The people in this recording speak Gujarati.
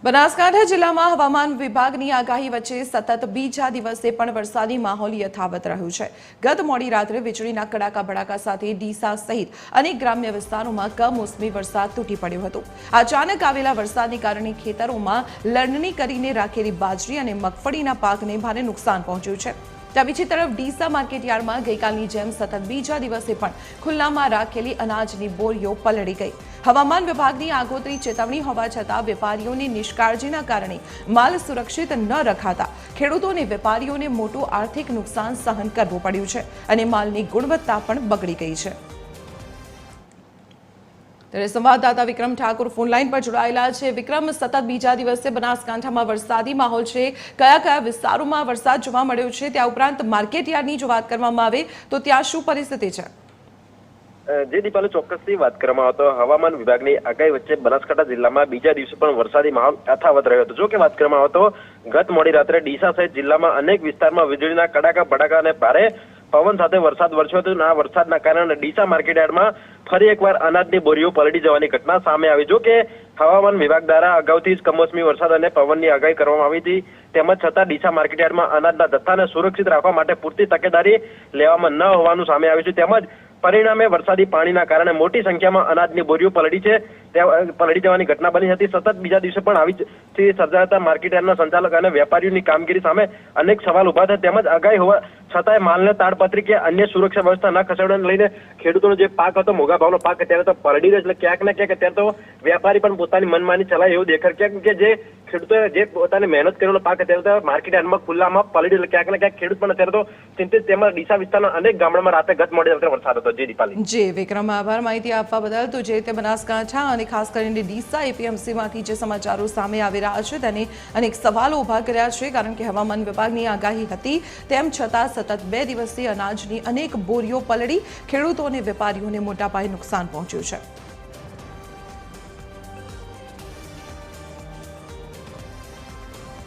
બનાસકાંઠા જિલ્લામાં હવામાન વિભાગની આગાહી વચ્ચે સતત બીજા દિવસે પણ વરસાદી માહોલ યથાવત રહ્યું છે। ગત મોડી રાત્રે વીજળીના કડાકા ભડાકા સાથે ડીસા સહિત અનેક ગ્રામ્ય વિસ્તારોમાં કમોસમી વરસાદ તૂટી પડ્યો હતો। અચાનક આવેલા વરસાદને કારણે ખેતરોમાં લણણી કરીને રાખેલી બાજરી અને મગફળીના પાકને ભારે નુકસાન પહોંચ્યું છે। બીજી તરફ ડીસા માર્કેટયાર્ડમાં ગઈકાલની જેમ સતત બીજા દિવસે પણ ખુલ્લામાં રાખેલી અનાજની બોરીઓ પલળી ગઈ। હવામાન વિભાગની આગોતરી ચેતવણી હોવા છતાં વેપારીઓની નિષ્કાળજીના કારણે માલ સુરક્ષિત ન રખાતા ખેડૂતો અને વેપારીઓને મોટું આર્થિક નુકસાન સહન કરવું પડ્યું છે અને માલની ગુણવત્તા પણ બગડી ગઈ છે। ત્યારે સંવાદદાતા વિક્રમ ઠાકોર ફોનલાઈન પર જોડાયેલા છે। વિક્રમ, સતત બીજા દિવસે બનાસકાંઠામાં વરસાદી માહોલ છે, કયા કયા વિસ્તારોમાં વરસાદ જોવા મળ્યો છે? ત્યાં ઉપરાંત માર્કેટયાર્ડની જો વાત કરવામાં આવે તો ત્યાં શું પરિસ્થિતિ છે? જે દીપાલી ચોક્કસથી વાત કરવામાં આવે તો હવામાન વિભાગની આગાહી વચ્ચે બનાસકાંઠા જિલ્લામાં બીજા દિવસે પણ વરસાદી માહોલ યથાવત રહ્યો હતો। જો કે વાત કરવામાં આવે તો ગત મોડી રાત્રે ડીસા સહિત જિલ્લામાં અનેક વિસ્તારમાં વીજળીના કડાકા ભડાકા અને ભારે પવન સાથે વરસાદ વરસ્યો હતો। આ વરસાદના કારણે ડીસા માર્કેટયાર્ડમાં ફરી એકવાર અનાજની બોરીઓ પલળી જવાની ઘટના સામે આવી। જો કે હવામાન વિભાગ દ્વારા અગાઉથી જ કમોસમી વરસાદ અને પવનની આગાહી કરવામાં આવી હતી, તેમજ છતાં ડીસા માર્કેટયાર્ડમાં અનાજના જથ્થાને સુરક્ષિત રાખવા માટે પૂરતી તકેદારી લેવામાં ન હોવાનું સામે આવ્યું છે। તેમજ પરિણામે વરસાદી પાણીના કારણે મોટી સંખ્યામાં અનાજની બોરીઓ પલળી જવાની ઘટના બની હતી। સતત બીજા દિવસે પણ આવી સર્જાતા માર્કેટયાર્ડના સંચાલક અને વેપારીઓની કામગીરી સામે અનેક સવાલ ઉભા થયા। તેમજ આગાહી હોવા છતાંય માલને તાડપત્રી કે અન્ય સુરક્ષા વ્યવસ્થા ન ખસેડવાને લઈને ખેડૂતોનો જે પાક હતો, મોંઘા ભાવનો પાક, અત્યારે તો પલળી રહ્યો। એટલે ક્યાંક ને ક્યાંક અત્યારે તો વેપારી પણ પોતાની મનમાની ચલાવે એવું દેખાય ક્યાંક કે જે ખેડૂતોએ જે પોતાની મહેનત કરેલો પાક અત્યારે તો માર્કેટયાર્ડમાં ખુલ્લામાં પલળી, એટલે ક્યાંક ને ક્યાંક ખેડૂત પણ અત્યારે તો ચિંતિત। તેમજ ડીસા વિસ્તારના અનેક ગામડામાં રાતે ગત મોડી રાત્રે વરસાદ હતો। જી વિક્રમ, આભાર માહિતી આપવા બદલ। તો જે રીતે બનાસકાંઠા અને ખાસ કરીને ડીસા એપીએમસીમાંથી જે સમાચારો સામે આવી રહ્યા છે તેને અનેક સવાલો ઉભા કર્યા છે, કારણ કે હવામાન વિભાગની આગાહી હતી તેમ છતાં સતત 2 દિવસથી અનાજની અનેક બોરીઓ પલળી ખેડૂતો અને વેપારીઓને મોટા પાયે નુકસાન પહોંચ્યું છે।